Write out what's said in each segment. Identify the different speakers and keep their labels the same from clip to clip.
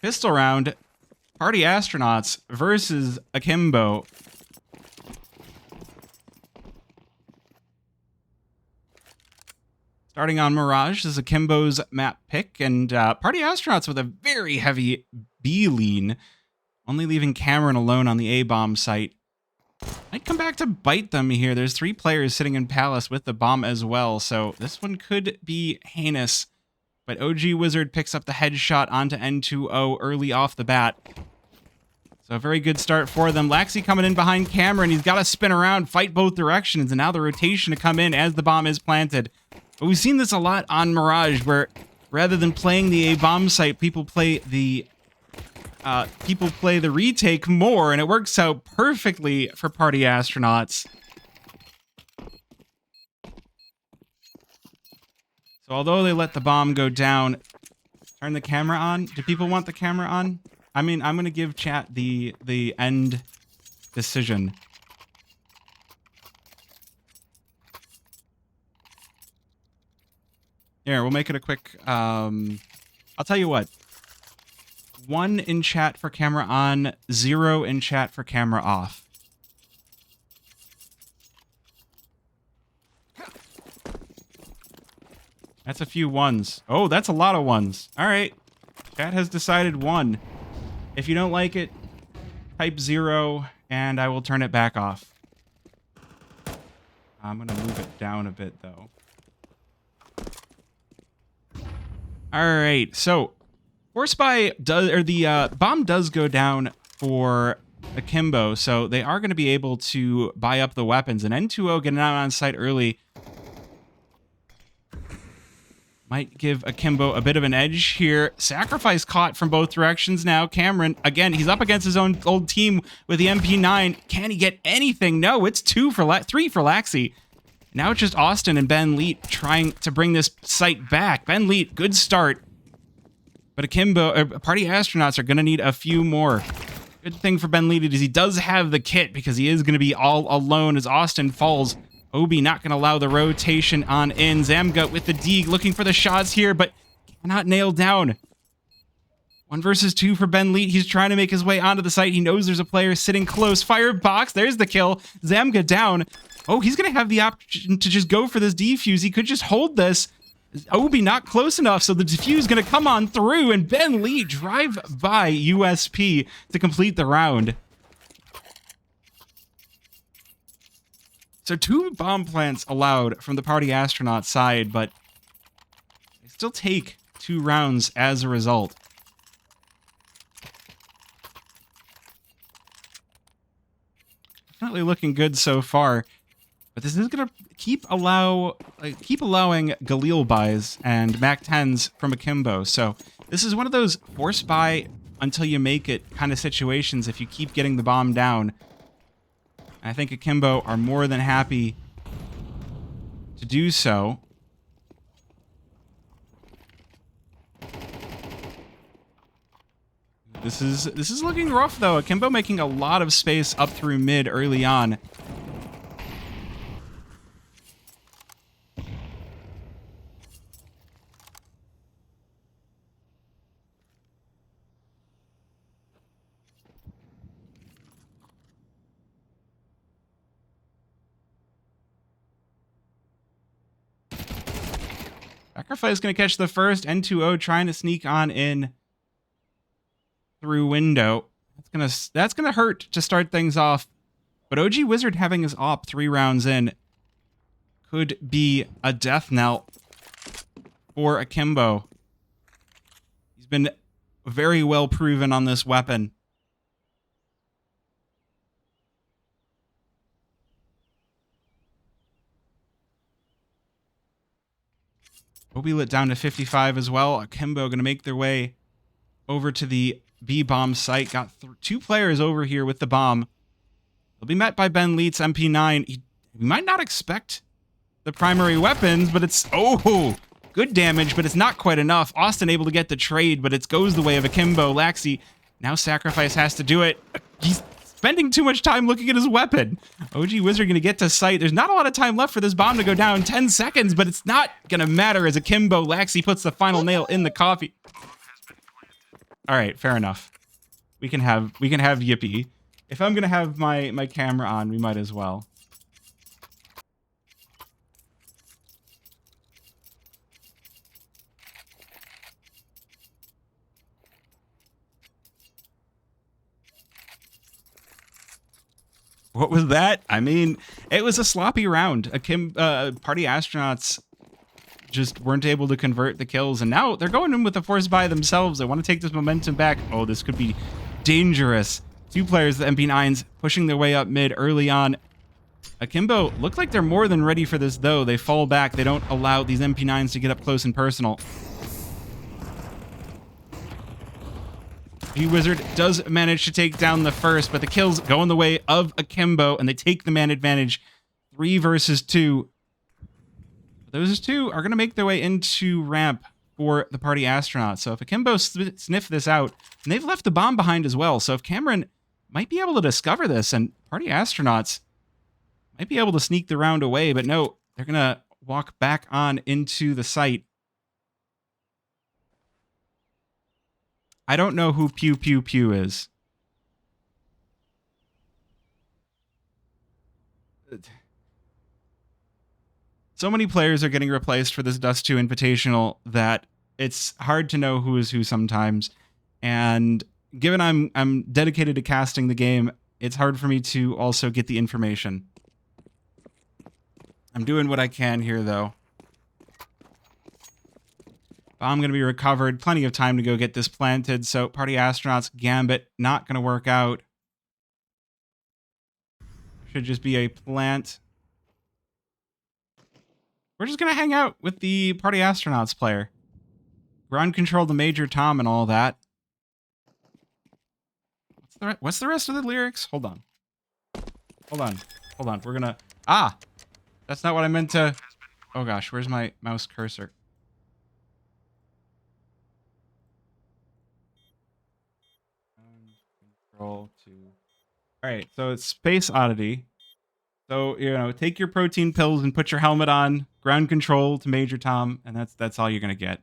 Speaker 1: pistol round. Party Astronauts versus Akimbo. Starting on Mirage, this is Akimbo's map pick, and Party Astronauts with a very heavy B lean, only leaving Cameron alone on the A-bomb site. Might come back to bite them here. There's 3 players sitting in Palace with the bomb as well, so this one could be heinous. But OG Wizard picks up the headshot onto N2O early off the bat. So a very good start for them. Laxi coming in behind Cameron. He's got to spin around, fight both directions, and now the rotation to come in as the bomb is planted. But we've seen this a lot on Mirage, where rather than playing the A-bomb site, people play the retake more, and it works out perfectly for Party Astronauts. So although they let the bomb go down, turn the camera on. Do people want the camera on? I mean, I'm going to give chat the end decision. Here, we'll make it a quick... I'll tell you what. 1 in chat for camera on, 0 in chat for camera off. That's a few ones. Oh, that's a lot of ones. All right. Chat has decided 1. If you don't like it, type 0, and I will turn it back off. I'm going to move it down a bit, though. All right, so Force Buy does, or the bomb does go down for Akimbo, so they are going to be able to buy up the weapons. And N2O getting out on site early might give Akimbo a bit of an edge here. Sacrifice caught from both directions now. Cameron, again, he's up against his own old team with the MP9. Can he get anything? No, it's 3 for Laxi. Now it's just Austin and Ben Leet trying to bring this site back. Ben Leet, good start. But Akimbo, Party Astronauts are going to need a few more. Good thing for Ben Leet is he does have the kit, because he is going to be all alone as Austin falls. Obi not going to allow the rotation on in. Zamgut with the D, looking for the shots here, but cannot nail down. 1 versus 2 for Ben Leet. He's trying to make his way onto the site. He knows there's a player sitting close. Firebox, there's the kill. Zamgut down. Oh, he's going to have the option to just go for this defuse. He could just hold this. Obi not close enough, so the defuse is going to come on through, and Ben Leet drive by USP to complete the round. So 2 bomb plants allowed from the Party Astronaut side, but they still take 2 rounds as a result. Definitely looking good so far, but this is going to keep allowing Galil buys and Mac 10s from Akimbo. So this is one of those force buy until you make it kind of situations if you keep getting the bomb down. I think Akimbo are more than happy to do so. This is looking rough, though. Akimbo making a lot of space up through mid early on. Sacrifice going to catch the first. N2O trying to sneak on in through window. That's gonna hurt to start things off. But OG Wizard having his op 3 rounds in could be a death knell for Akimbo. He's been very well proven on this weapon. Obi lit down to 55 as well. Akimbo going to make their way over to the B-bomb site. Got 2 players over here with the bomb. They'll be met by Ben Leet's MP9. He might not expect the primary weapons, but it's... Oh, good damage, but it's not quite enough. Austin able to get the trade, but it goes the way of Akimbo. Laxi, now Sacrifice has to do it. He's spending too much time looking at his weapon. OG Wizard going to get to site. There's not a lot of time left for this bomb to go down. 10 seconds, but it's not going to matter as Akimbo. Laxi puts the final nail in the coffee. All right, fair enough. We can have Yippee. If I'm gonna have my camera on, we might as well. What was that? I mean, it was a sloppy round. Party Astronauts just weren't able to convert the kills, and now they're going in with the force by themselves. They want to take this momentum back. Oh, this could be dangerous. Two players, the MP9s, pushing their way up mid early on. Akimbo look like they're more than ready for this, though. They fall back. They don't allow these MP9s to get up close and personal. G-Wizard does manage to take down the first, but the kills go in the way of Akimbo, and they take the man advantage 3 versus 2. Those two are going to make their way into ramp for the Party Astronauts. So if Akimbo sniff this out, and they've left the bomb behind as well, so if Cameron might be able to discover this, and Party Astronauts might be able to sneak the round away, but no, they're going to walk back on into the site. I don't know who Pew Pew Pew is. So many players are getting replaced for this Dust2 Invitational that it's hard to know who is who sometimes. And given I'm dedicated to casting the game, it's hard for me to also get the information. I'm doing what I can here, though. Bomb going to be recovered. Plenty of time to go get this planted. So Party Astronauts Gambit not going to work out. Should just be a plant. We're just going to hang out with the Party Astronauts player. Ground control to Major Tom and all that. What's the rest of the lyrics? Hold on. Hold on. We're going to... Ah! That's not what I meant to... Oh gosh, where's my mouse cursor? Control to... Alright, so it's Space Oddity. So, you know, take your protein pills and put your helmet on. Ground control to Major Tom, and that's all you're going to get.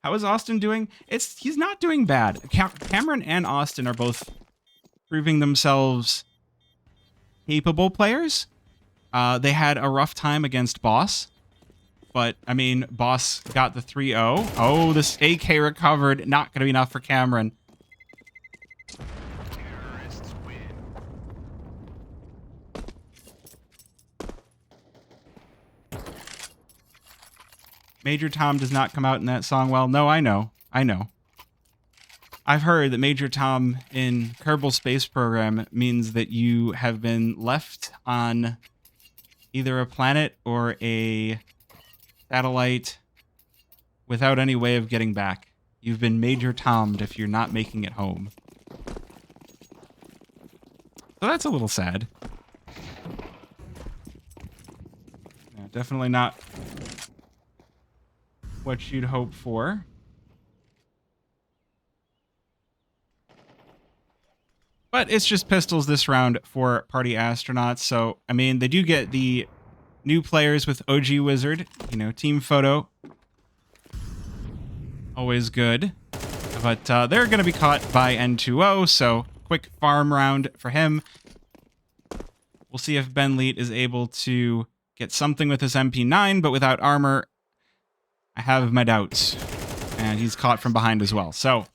Speaker 1: How is Austin doing? He's not doing bad. Cameron and Austin are both proving themselves capable players. They had a rough time against Boss. But, I mean, Boss got the 3-0. Oh, this AK recovered. Not going to be enough for Cameron. Major Tom does not come out in that song well. No, I know. I've heard that Major Tom in Kerbal Space Program means that you have been left on either a planet or a satellite without any way of getting back. You've been Major Tom'd if you're not making it home. So that's a little sad. Yeah, definitely not what you'd hope for. But it's just pistols this round for Party Astronauts. So, I mean, they do get the new players with OG Wizard. You know, team photo. Always good. But they're going to be caught by N2O, so quick farm round for him. We'll see if Ben Leet is able to get something with his MP9, but without armor, I have my doubts. And he's caught from behind as well. So,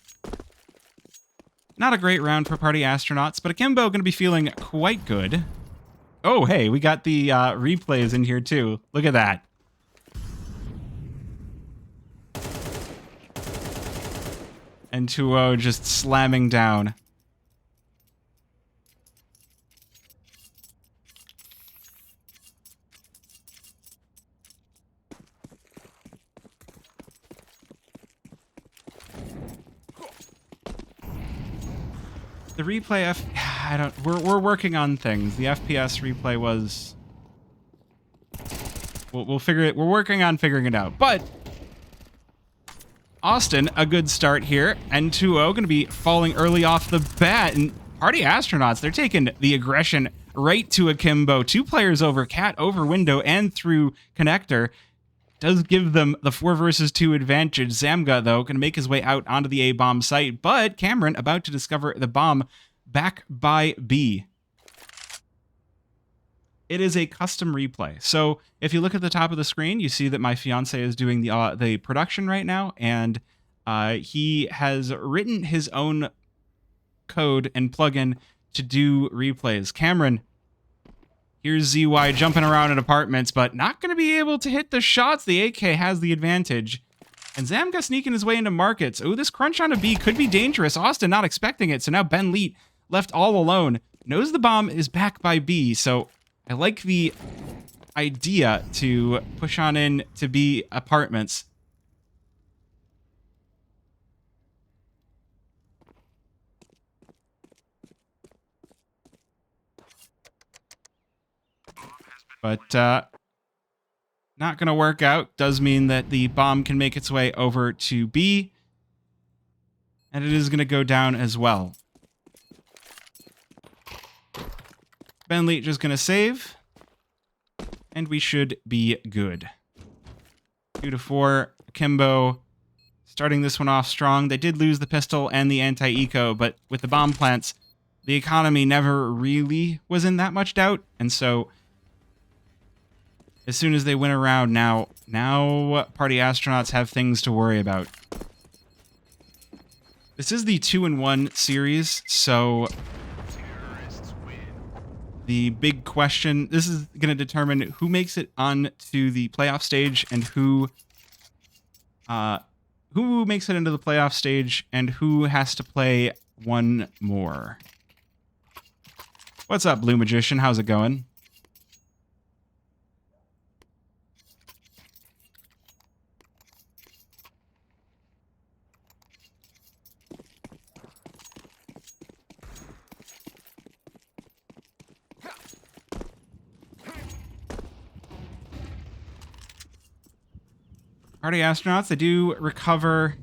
Speaker 1: not a great round for Party Astronauts, but Akimbo going to be feeling quite good. Oh, hey, we got the replays in here too. Look at that. N2O just slamming down. The replay, we're working on things. The FPS replay was, we'll figure it. We're working on figuring it out. But Austin, a good start here. N2O going to be falling early off the bat, and Party Astronauts, they're taking the aggression right to Akimbo. 2 players over Cat, over window, and through connector. does give them the 4 versus 2 advantage. Zamga, though, can make his way out onto the A-bomb site, but Cameron about to discover the bomb back by B. It is a custom replay. So if you look at the top of the screen, you see that my fiance is doing the production right now, and he has written his own code and plugin to do replays. Cameron, here's ZY jumping around in apartments, but not going to be able to hit the shots. The AK has the advantage. And Zamga sneaking his way into markets. Oh, this crunch on a B could be dangerous. Austin not expecting it, so now Ben Leet left all alone. Knows the bomb is back by B, so I like the idea to push on in to B apartments. But not going to work out. Does mean that the bomb can make its way over to B. And it is going to go down as well. Ben Leet just going to save. And we should be good. 2-4. Akimbo starting this one off strong. They did lose the pistol and the anti-eco, but with the bomb plants, the economy never really was in that much doubt. And so as soon as they win a round, now Party Astronauts have things to worry about. This is the 2-1 series, so the big question, this is going to determine who makes it on to the playoff stage and who makes it into the playoff stage and who has to play one more. What's up, Blue Magician? How's it going? Party Astronauts, they do recover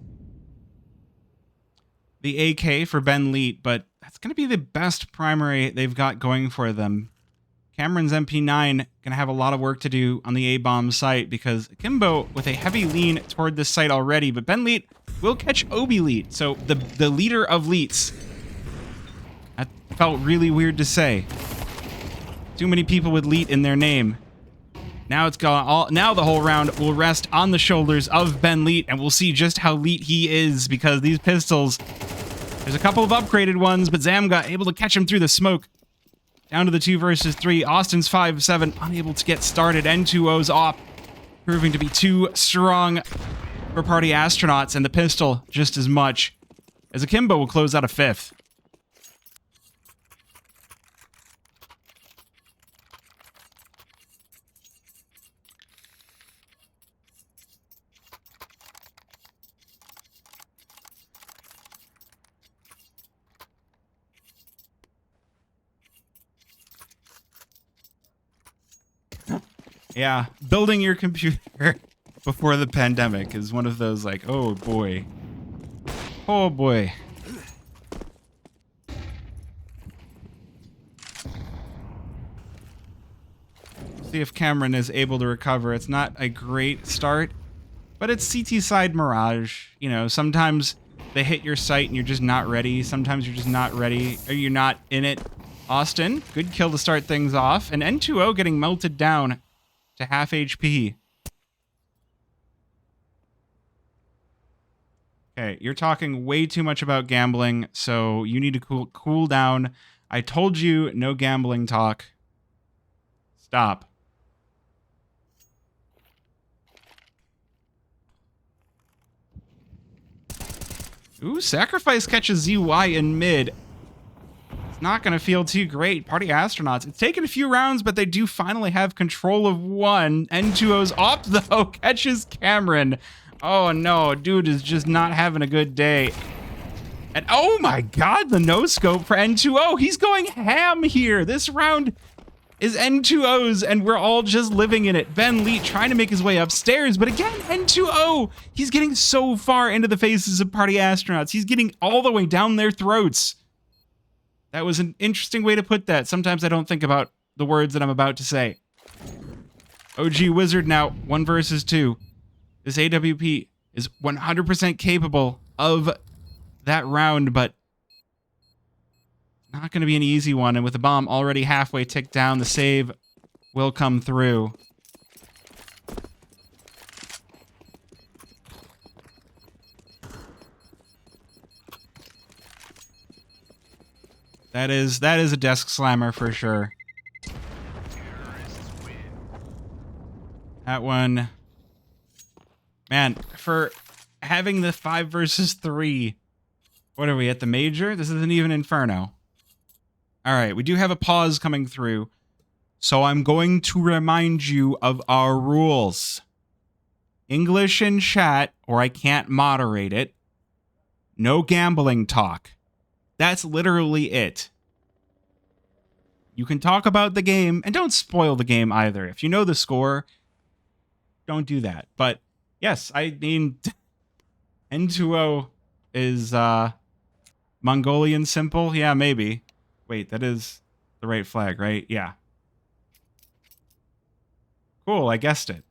Speaker 1: the AK for Ben Leet, but that's going to be the best primary they've got going for them. Cameron's MP9 going to have a lot of work to do on the A-bomb site because Akimbo with a heavy lean toward this site already, but Ben Leet will catch Obi Leet, so the leader of Leets. That felt really weird to say. Too many people with Leet in their name. Now it's gone. Now the whole round will rest on the shoulders of Ben Leet, and we'll see just how Leet he is because these pistols, there's a couple of upgraded ones, but Zamga able to catch him through the smoke. Down to the 2 versus 3. Austin's 5-7, unable to get started. N2O's op, proving to be too strong for Party Astronauts, and the pistol just as much, as Akimbo will close out a 5th. Yeah, building your computer before the pandemic is one of those like, oh boy. Oh boy. See if Cameron is able to recover. It's not a great start, but it's CT side Mirage. You know, sometimes they hit your sight and you're just not ready. Sometimes you're just not ready, or you're not in it. Austin, good kill to start things off. And N2O getting melted down to half HP. Okay, you're talking way too much about gambling, so you need to cool down. I told you no gambling talk. Stop. Ooh, Sacrifice catches ZY in mid. It's not going to feel too great. Party Astronauts. It's taken a few rounds, but they do finally have control of one. N2O's op, though, catches Cameron. Oh, no. Dude is just not having a good day. And oh, my God, the no-scope for N2O. He's going ham here. This round is N2O's, and we're all just living in it. Ben Leet trying to make his way upstairs, but again, N2O. He's getting so far into the faces of Party Astronauts. He's getting all the way down their throats. That was an interesting way to put that. Sometimes I don't think about the words that I'm about to say. OG Wizard now, 1 versus 2. This AWP is 100% capable of that round, but not going to be an easy one. And with the bomb already halfway ticked down, the save will come through. That is a desk slammer for sure. That one, man, for having the 5 versus 3, what are we at the major? This isn't even Inferno. All right, we do have a pause coming through, so I'm going to remind you of our rules. English in chat, or I can't moderate it. No gambling talk. That's literally it. You can talk about the game, and don't spoil the game either. If you know the score, don't do that. But yes, I mean, N2O is Mongolian simple? Yeah, maybe. Wait, that is the right flag, right? Yeah. Cool, I guessed it.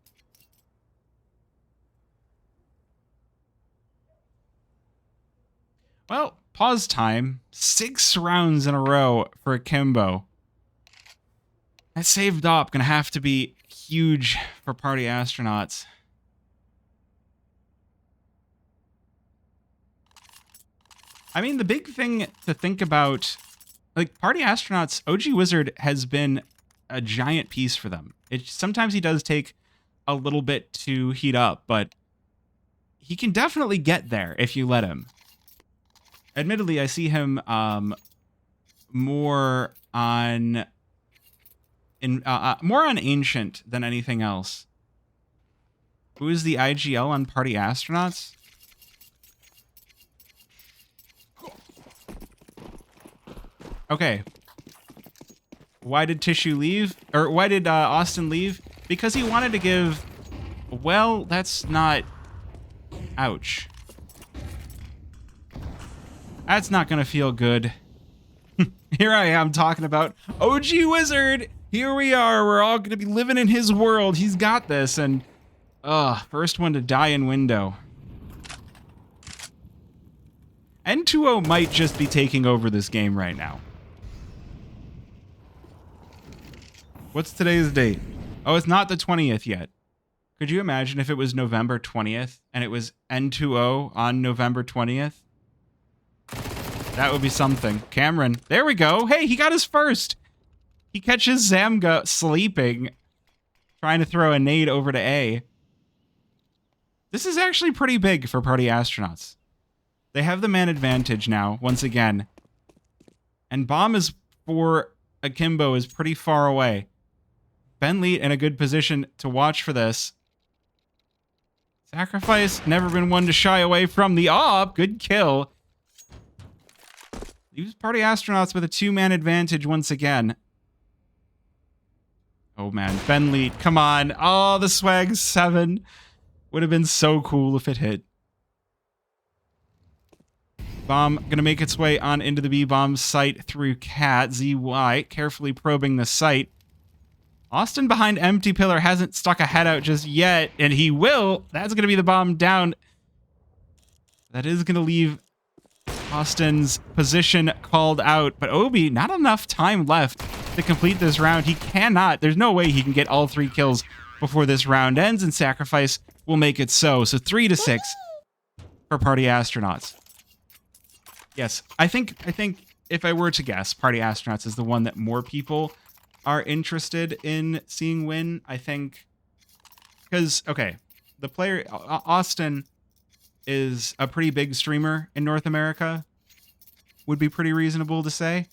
Speaker 1: Well, pause time. 6 rounds in a row for Akimbo. That saved op gonna have to be huge for Party Astronauts. I mean, the big thing to think about, like, Party Astronauts, OG Wizard has been a giant piece for them. Sometimes he does take a little bit to heat up, but he can definitely get there if you let him. Admittedly, I see him more on Ancient than anything else. Who is the IGL on Party Astronauts? Okay. Why did Tissue leave? Or why did Austin leave? Because he wanted to give... Well, that's not... Ouch. That's not gonna feel good. Here I am talking about OG Wizard! Here we are, we're all gonna be living in his world. He's got this, and... first one to die in window. N2O might just be taking over this game right now. What's today's date? Oh, it's not the 20th yet. Could you imagine if it was November 20th and it was N2O on November 20th? That would be something. Cameron, there we go. Hey, he got his first. He catches Zamga sleeping, trying to throw a nade over to A. This is actually pretty big for Party Astronauts. They have the man advantage now, once again. And bomb is for Akimbo is pretty far away. Bentley in a good position to watch for this. Sacrifice, never been one to shy away from the op. Good kill. Leaves Party Astronauts with a 2-man advantage once again. Oh man, Bentley, come on. Oh, the swag 7. Would have been so cool if it hit. Bomb gonna make its way on into the B-bomb site through Cat. ZY carefully probing the site. Austin behind empty pillar hasn't stuck a head out just yet, and he will. That's gonna be the bomb down. That is gonna leave Austin's position called out, but Obi, not enough time left to complete this round. He cannot. There's no way he can get all 3 kills before this round ends, and Sacrifice will make it so. So 3-6 for Party Astronauts. Yes, I think if I were to guess, Party Astronauts is the one that more people are interested in seeing win. I think because, okay, the player, Austin, is a pretty big streamer in North America. Would be pretty reasonable to say.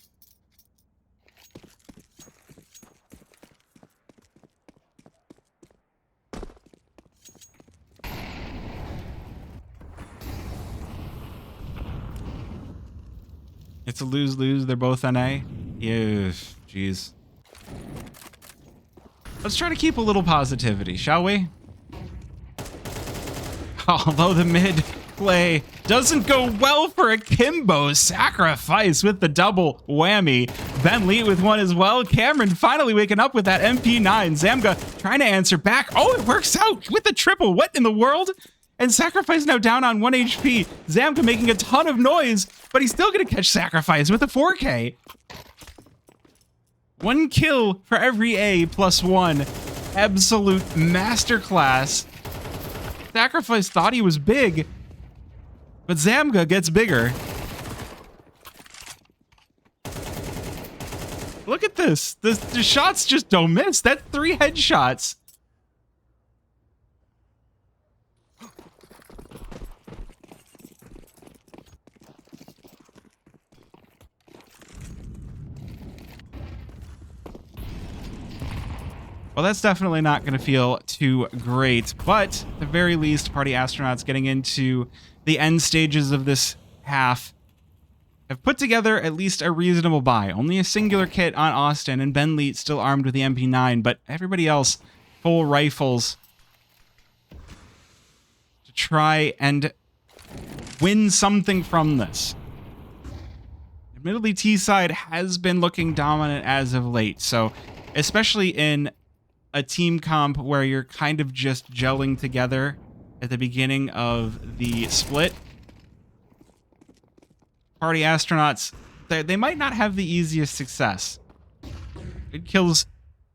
Speaker 1: It's a lose-lose. They're both NA. Yeah, jeez. Let's try to keep a little positivity, shall we? Although the mid play doesn't go well for Akimbo. Sacrifice with the double whammy. Bentley with one as well. Cameron finally waking up with that MP9. Zamga trying to answer back. Oh, it works out with the triple. What in the world? And Sacrifice now down on 1 HP. Zamga making a ton of noise, but he's still going to catch Sacrifice with a 4K. 1 kill for every A plus 1. Absolute masterclass. Sacrifice thought he was big, but Zamga gets bigger. Look at this. The shots just don't miss. That's 3 headshots. Well, that's definitely not going to feel too great, but at the very least, Party Astronauts getting into the end stages of this half have put together at least a reasonable buy. Only a singular kit on Austin, and Bentley still armed with the MP9, but everybody else full rifles to try and win something from this. Admittedly, T-side has been looking dominant as of late, so especially in a team comp where you're kind of just gelling together at the beginning of the split, Party Astronauts, they might not have the easiest success. Good kills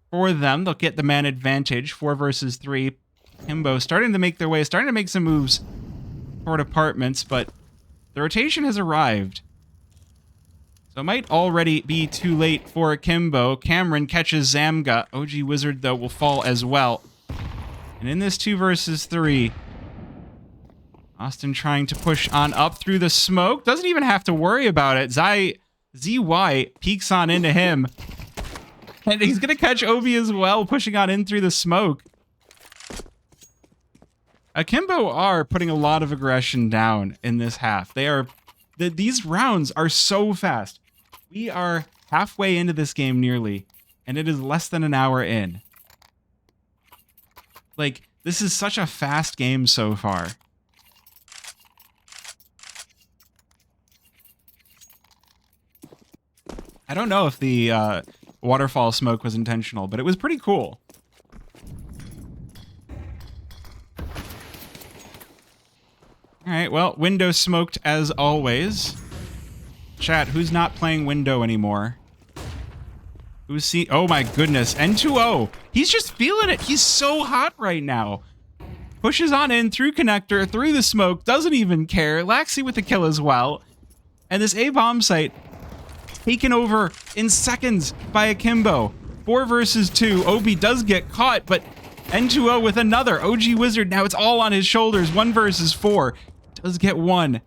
Speaker 1: for them. They'll get the man advantage, 4 versus 3. Akimbo starting to make their way, starting to make some moves toward apartments, but the rotation has arrived. So it might already be too late for Akimbo. Cameron catches Zamga. OG Wizard, though, will fall as well. And in this 2 versus 3, Austin trying to push on up through the smoke. Doesn't even have to worry about it. ZY peeks on into him. And he's going to catch Obi as well, pushing on in through the smoke. Akimbo are putting a lot of aggression down in this half. These rounds are so fast. We are halfway into this game nearly, and it is less than an hour in. Like, this is such a fast game so far. I don't know if the waterfall smoke was intentional, but it was pretty cool. All right, well, window smoked as always. Chat, who's not playing window anymore? Who's see? Oh my goodness, N2O. He's just feeling it. He's so hot right now. Pushes on in through connector, through the smoke, doesn't even care. Laxi with the kill as well. And this A-bomb site taken over in seconds by Akimbo. 4 versus 2. Obi does get caught, but N2O with another. OG Wizard, now it's all on his shoulders. 1 versus 4. Does get 1.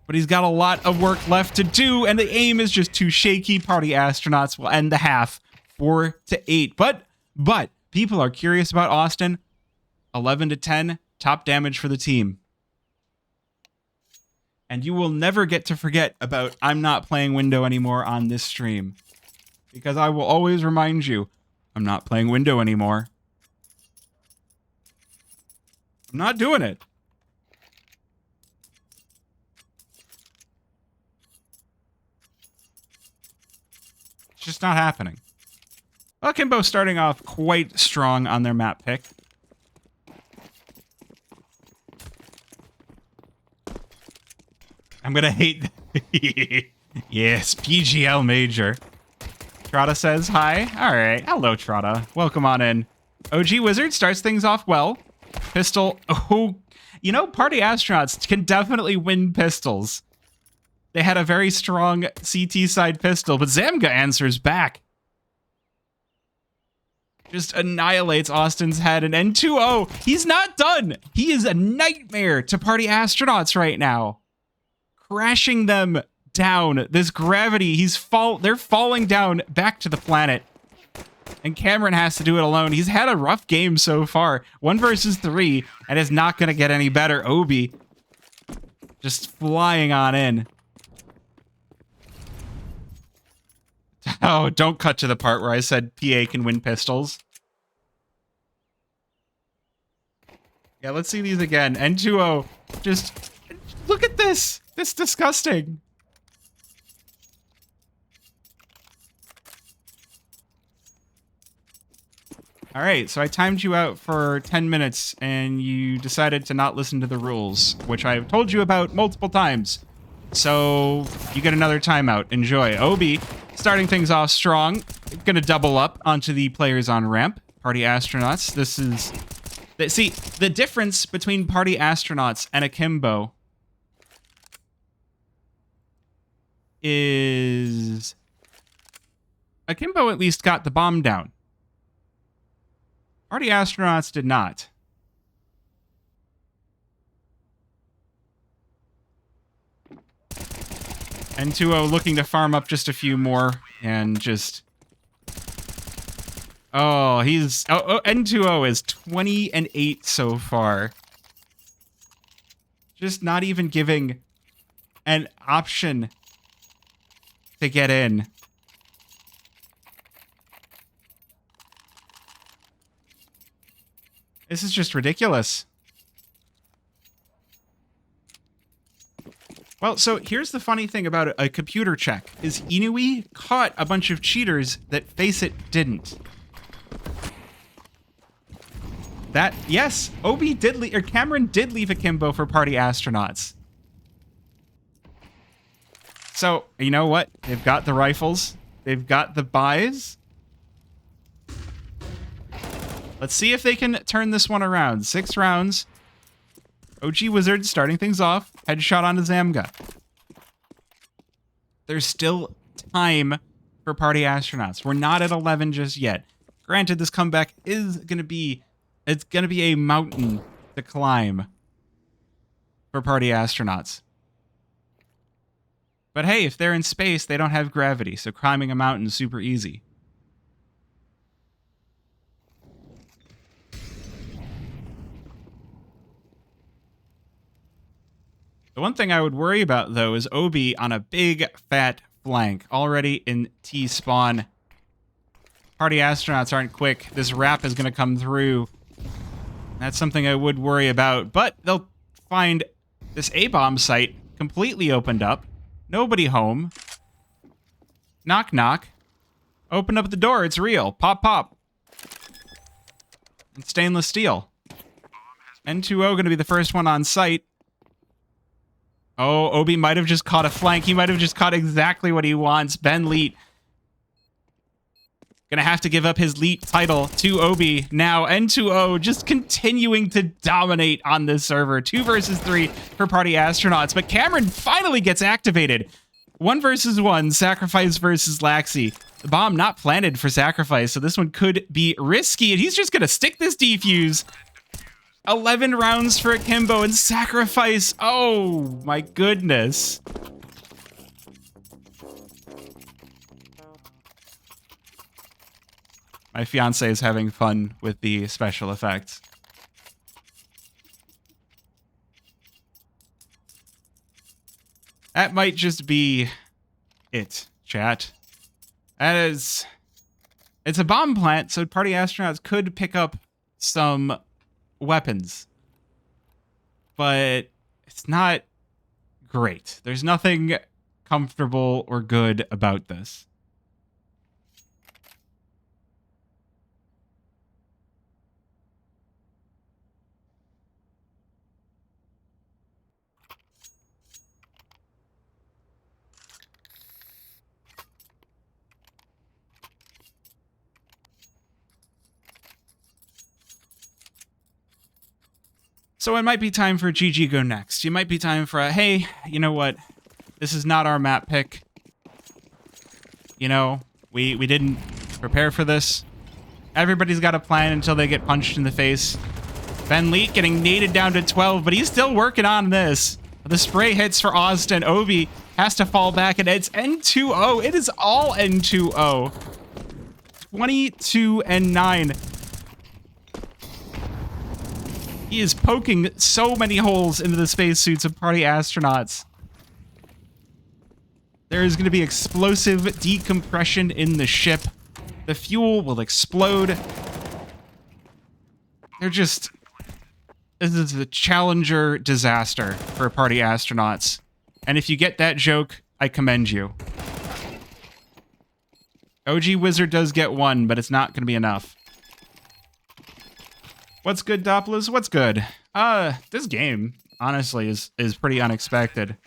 Speaker 1: But he's got a lot of work left to do, and the aim is just too shaky. Party Astronauts will end the half 4-8. But people are curious about Austin. 11-10, top damage for the team. And you will never get to forget about I'm not playing window anymore on this stream. Because I will always remind you, I'm not playing window anymore. I'm not doing it. It's just not happening. Akimbo starting off quite strong on their map pick. I'm gonna hate... Yes, PGL Major. Trotta says hi. Alright, hello Trotta. Welcome on in. OG Wizard starts things off well. Pistol... Oh, you know, Party Astronauts can definitely win pistols. They had a very strong CT side pistol, but Zamga answers back. Just annihilates Austin's head, and N2O, he's not done. He is a nightmare to Party Astronauts right now. Crashing them down. This gravity, they're falling down back to the planet. And Cameron has to do it alone. He's had a rough game so far. 1 versus 3, and it's not going to get any better. Obi just flying on in. Oh, don't cut to the part where I said PA can win pistols. Yeah, let's see these again. N2O just look at this. This is disgusting. All right, so I timed you out for 10 minutes, and you decided to not listen to the rules, which I've told you about multiple times. So you get another timeout. Enjoy. Obi, starting things off strong. Gonna double up onto the players on ramp. Party Astronauts. This is... See, the difference between Party Astronauts and Akimbo is... Akimbo at least got the bomb down. Party Astronauts did not. N2O looking to farm up just a few more and just... Oh, he's... N2O is 20-8 so far. Just not even giving an option to get in. This is just ridiculous. Well, so here's the funny thing about a computer check, is INUI caught a bunch of cheaters that Faceit didn't. That, yes, Obi did leave, or Cameron did leave Akimbo for Party Astronauts. So, you know what? They've got the rifles. They've got the buys. Let's see if they can turn this one around. 6 rounds. OG Wizard starting things off. Headshot onto Zamga. There's still time for Party Astronauts. We're not at 11 just yet. Granted, this comeback is going to be... It's going to be a mountain to climb for Party Astronauts. But hey, if they're in space, they don't have gravity, so climbing a mountain is super easy. The one thing I would worry about, though, is Obi on a big, fat flank, already in T-spawn. Party Astronauts aren't quick. This wrap is going to come through. That's something I would worry about, but they'll find this A-bomb site completely opened up. Nobody home. Knock, knock. Open up the door. It's real. Pop, pop. And stainless steel. N2O going to be the first one on site. Oh, Obi might have just caught a flank. He might have just caught exactly what he wants. Ben Leet gonna have to give up his Leet title to Obi now. N2O just continuing to dominate on this server. 2 versus 3 for Party Astronauts, but Cameron finally gets activated. 1 versus 1, Sacrifice versus Laxi. The bomb not planted for Sacrifice, so this one could be risky, and he's just gonna stick this defuse. 11 rounds for Akimbo and Sacrifice. Oh, my goodness. My fiance is having fun with the special effects. That might just be it, chat. That is... It's a bomb plant, so Party Astronauts could pick up some weapons, but it's not great. There's nothing comfortable or good about this. So it might be time for GG go next. It might be time for a, hey, you know what? This is not our map pick. You know, we didn't prepare for this. Everybody's got a plan until they get punched in the face. Ben Leet getting naded down to 12, but he's still working on this. The spray hits for Austin. Obi has to fall back, and it's N2O. It is all N2O. 22-9. He is poking so many holes into the spacesuits of Party Astronauts. There is going to be explosive decompression in the ship. The fuel will explode. They're just... This is a challenger disaster for party astronauts. And if you get that joke, I commend you. OG Wizard does get one, but it's not going to be enough. What's good, Doppelers? What's good? This game, honestly, is pretty unexpected.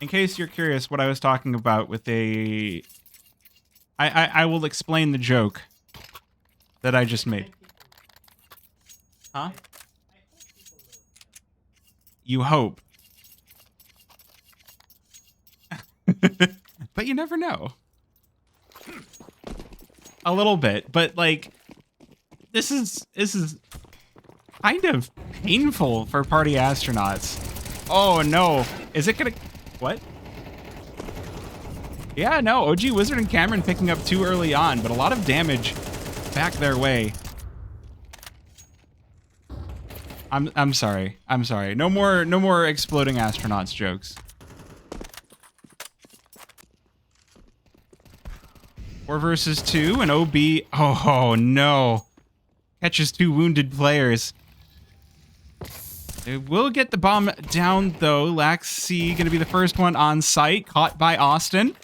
Speaker 1: In case you're curious what I was talking about with a... I will explain the joke that I just made. Huh? You hope. But you never know. A little bit, but like this is kind of painful for party astronauts. Oh no. Is it gonna what? Yeah, no, OG Wizard and Cameron picking up too early on, but a lot of damage back their way. I'm sorry. I'm sorry. No more exploding astronauts jokes. 4 versus 2, and OB. Oh no. Catches 2 wounded players. They will get the bomb down though. Lax C gonna be the first one on site, caught by Austin.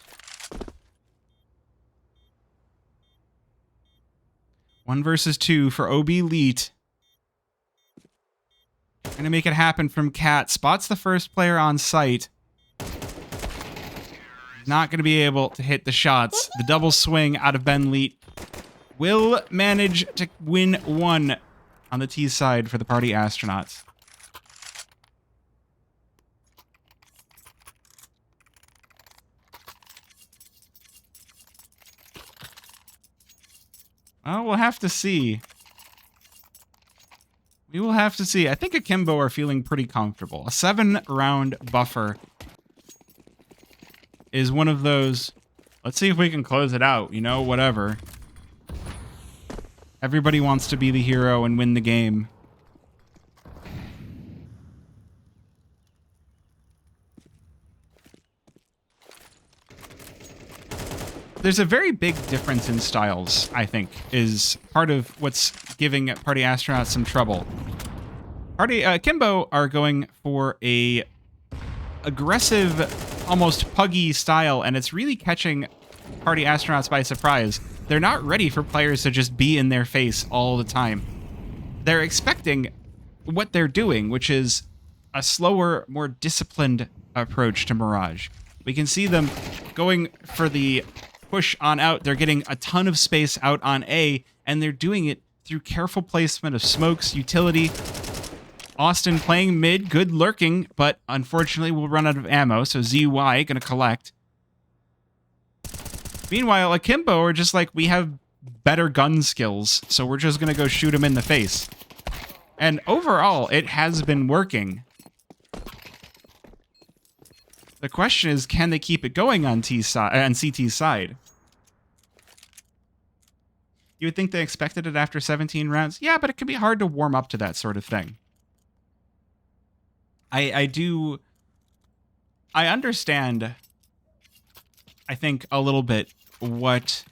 Speaker 1: 1 versus 2 for OB Leet. Gonna make it happen from Cat. Spots the first player on site. Not gonna be able to hit the shots. The double swing out of Ben Leet will manage to win 1 on the T side for the party astronauts. Well, we'll have to see. We will have to see. I think Akimbo are feeling pretty comfortable. A 7-round buffer is one of those. Let's see if we can close it out. You know, whatever. Everybody wants to be the hero and win the game. There's a very big difference in styles, I think, is part of what's giving party astronauts some trouble. Akimbo are going for a aggressive, almost puggy style, and it's really catching party astronauts by surprise. They're not ready for players to just be in their face all the time. They're expecting what they're doing, which is a slower, more disciplined approach to Mirage. We can see them going for the push on out. They're getting a ton of space out on A, and they're doing it through careful placement of smokes, utility. Austin playing mid, good lurking, but unfortunately will run out of ammo, so ZY gonna collect. Meanwhile, Akimbo are just like, we have better gun skills, so we're just gonna go shoot him in the face. And overall, it has been working. The question is, can they keep it going on CT's side? You would think they expected it after 17 rounds? Yeah, but it can be hard to warm up to that sort of thing. I understand, I think, a little bit what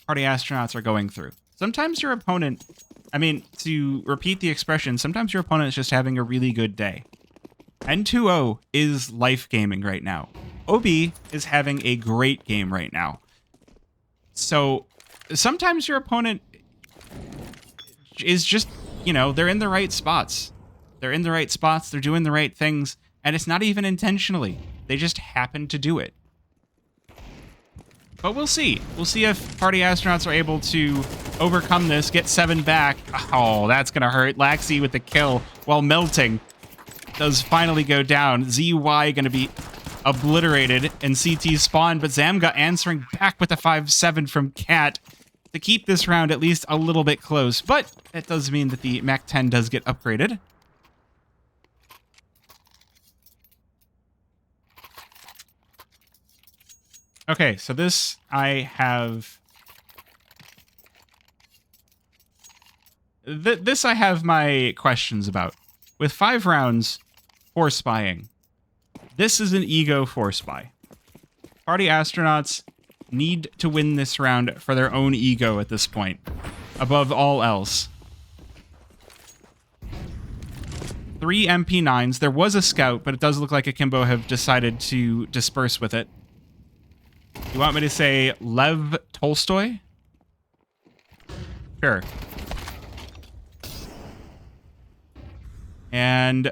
Speaker 1: party astronauts are going through. Sometimes your opponent, I mean, to repeat the expression, sometimes your opponent is just having a really good day. N2O is life gaming right now. OB is having a great game right now. So sometimes your opponent is just, you know, they're in the right spots. They're in the right spots, they're doing the right things, and it's not even intentionally. They just happen to do it. But we'll see. We'll see if party astronauts are able to overcome this, get 7 back. Oh, that's gonna hurt. Laxi with the kill while melting. Does finally go down. ZY gonna be obliterated and CT spawn, but Zamga answering back with a 5-7 from Cat to keep this round at least a little bit close. But that does mean that the MAC-10 does get upgraded. Okay, so this I have... This I have my questions about. With 5 rounds for spying, this is an ego for spy. Party astronauts need to win this round for their own ego at this point, above all else. 3 MP9s. There was a scout, but it does look like Akimbo have decided to disperse with it. You want me to say Lev Tolstoy? Sure. And,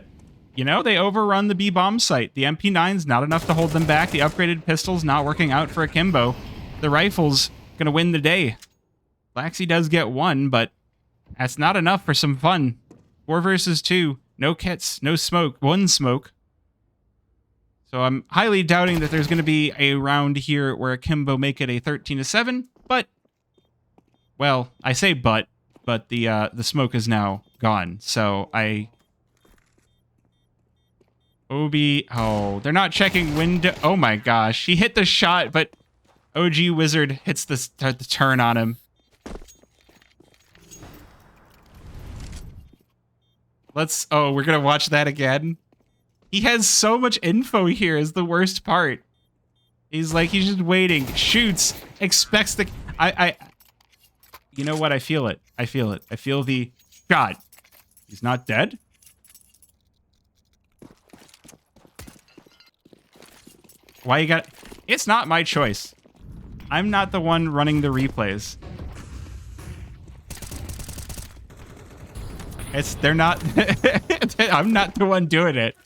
Speaker 1: you know, they overrun the B bomb site. The MP9's not enough to hold them back. The upgraded pistol's not working out for Akimbo. The rifle's gonna win the day. Laxi does get 1, but that's not enough for some fun. 4 versus 2. No kits, no smoke, 1 smoke. So I'm highly doubting that there's going to be a round here where Akimbo make it a 13-7, but, well, I say but the smoke is now gone. So Obi, oh, they're not checking window. Oh my gosh, he hit the shot, but OG Wizard hits the turn on him. Oh, we're gonna watch that again. He has so much info here is the worst part. He's just waiting, shoots, expects the, you know what, I feel it. I feel the shot. He's not dead? Why you got, it's not my choice. I'm not the one running the replays. They're not, I'm not the one doing it.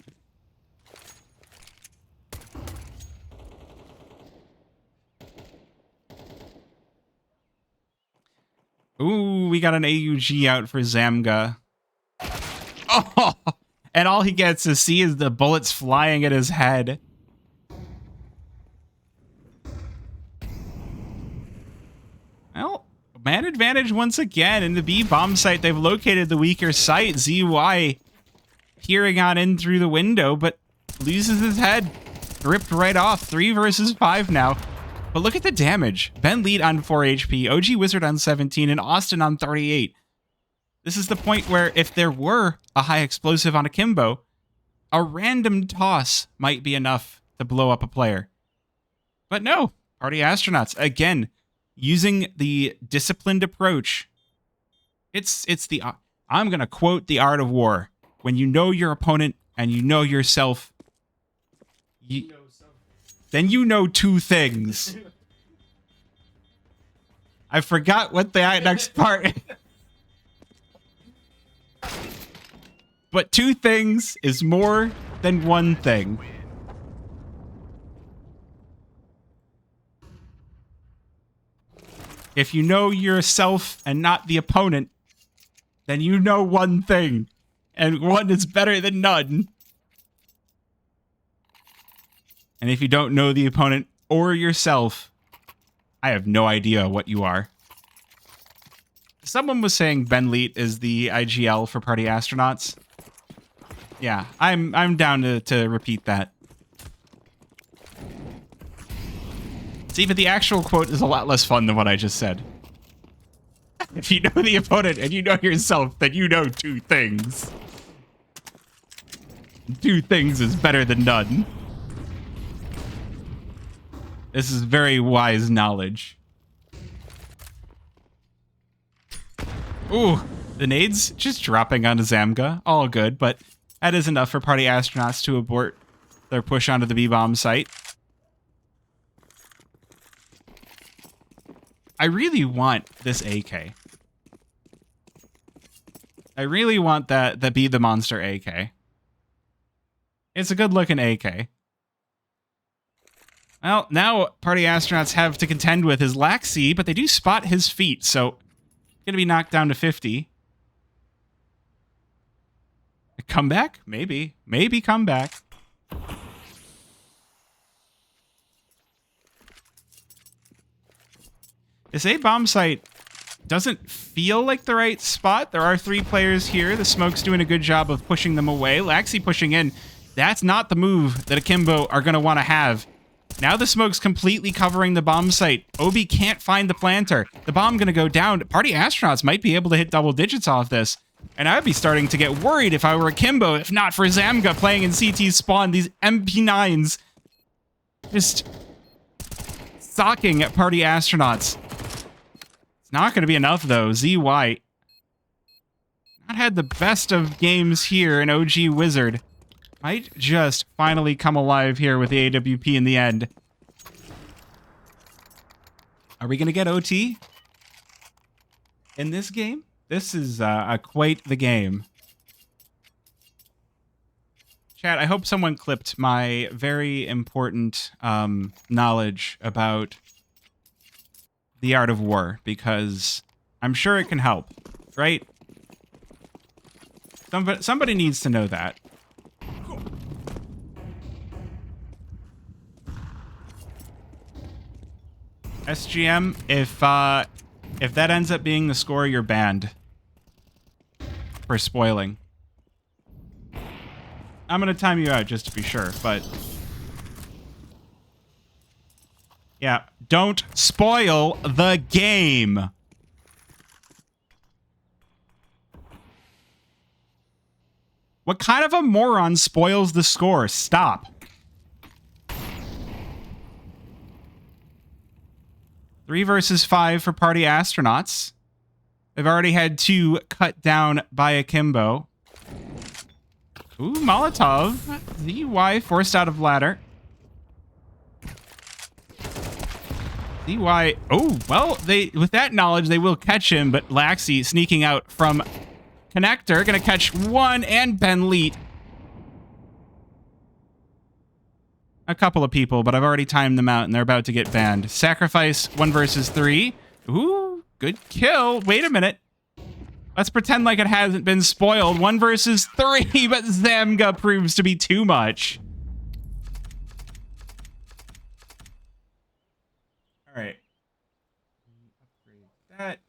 Speaker 1: Ooh, we got an AUG out for Zamga. Oh, and all he gets to see is the bullets flying at his head. Well, man advantage once again. In the B bomb site, they've located the weaker site. ZY peering on in through the window, but loses his head. Ripped right off. 3 versus 5 now. But look at the damage. Ben Lead on 4 HP, OG Wizard on 17, and Austin on 38. This is the point where if there were a high explosive on Akimbo, a random toss might be enough to blow up a player. But no, Party Astronauts, again, using the disciplined approach. I'm going to quote the art of war. When you know your opponent and you know yourself, then you know 2 things. I forgot what the next part. But 2 things is more than 1 thing. If you know yourself and not the opponent, then you know 1 thing. And 1 is better than none. And if you don't know the opponent or yourself, I have no idea what you are. Someone was saying Ben Leet is the IGL for Party Astronauts. Yeah, I'm down to repeat that. See, but the actual quote is a lot less fun than what I just said. If you know the opponent and you know yourself, then you know 2 things. 2 things is better than none. This is very wise knowledge. Ooh, the nades just dropping onto Zamga. All good, but that is enough for Party Astronauts to abort their push onto the B-bomb site. I really want this AK. I really want the Be the Monster AK. It's a good-looking AK. Well, now Party Astronauts have to contend with his Laxi, but they do spot his feet, so gonna be knocked down to 50. A comeback? Maybe. Maybe comeback. This A-bomb site doesn't feel like the right spot. There are 3 players here. The smoke's doing a good job of pushing them away. Laxi pushing in. That's not the move that Akimbo are going to want to have. Now the smoke's completely covering the bomb site. Obi can't find the planter. The bomb going to go down. Party Astronauts might be able to hit double digits off this. And I'd be starting to get worried if I were Akimbo, if not for Zamga playing in CT spawn. These MP9s just stalking at Party Astronauts. It's not going to be enough, though. ZY. Not had the best of games here in OG Wizard. Might just finally come alive here with the AWP in the end. Are we going to get OT in this game? This is quite the game. Chat, I hope someone clipped my very important knowledge about the art of war, because I'm sure it can help, right? Somebody needs to know that. SGM, if that ends up being the score, you're banned for spoiling. I'm gonna time you out just to be sure, but yeah, don't spoil the game. What kind of a moron spoils the score? Stop. 3 versus 5 for Party Astronauts. They've already had 2 cut down by Akimbo. Ooh, Molotov. ZY forced out of ladder. ZY. Oh, well, with that knowledge, they will catch him, but Laxi sneaking out from connector. Gonna catch one and Ben Leet. A couple of people, but I've already timed them out and they're about to get banned. Sacrifice 1 versus 3. Ooh, good kill. Wait a minute. Let's pretend like it hasn't been spoiled. 1 versus 3, but Zamga proves to be too much. All right. Upgrade that.